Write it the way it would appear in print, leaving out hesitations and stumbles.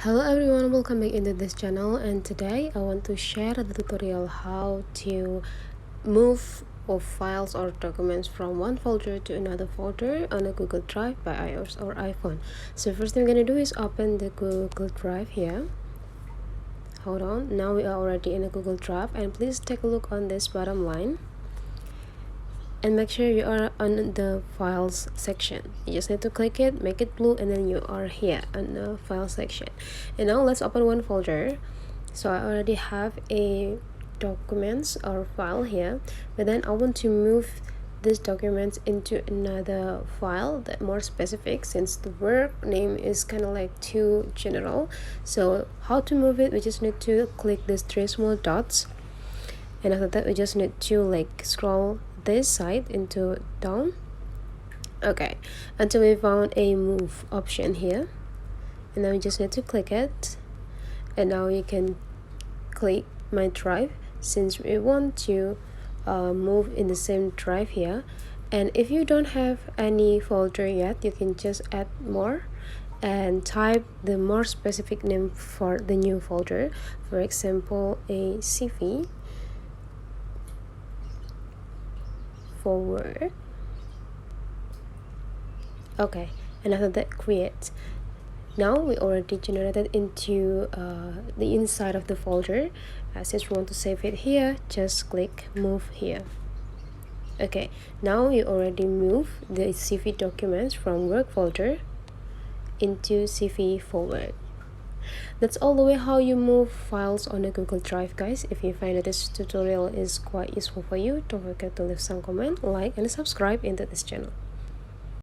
Hello everyone, welcome back into this channel, and today I want to share the tutorial how to move of files or documents from one folder to another folder on a Google Drive by iOS or iPhone. So first thing I'm gonna do is open the Google Drive here. Hold on, now we are already in a Google Drive, and please take a look on this bottom line and make sure you are on the files section. You just need to click it, make it blue, and then you are here on the file section. And now let's open one folder. So I already have a documents or file here, but then I want to move these documents into another file that more specific, since the work name is kind of like too general. So how to move it, we just need to click these three small dots, and after that we just need to like scroll this side into down, okay, until we found a move option here, and then we just need to click it. And now you can click my drive, since we want to move in the same drive here. And if you don't have any folder yet, you can just add more and type the more specific name for the new folder, for example a CV forward. Okay, and after that create. Now we already generated into the inside of the folder. Since we want to save it here, just click move here. Okay, now you already move the CV documents from work folder into CV forward. That's all the way how you move files on a Google Drive, guys. If you find that this tutorial is quite useful for you, don't forget to leave some comment, like, and subscribe into this channel.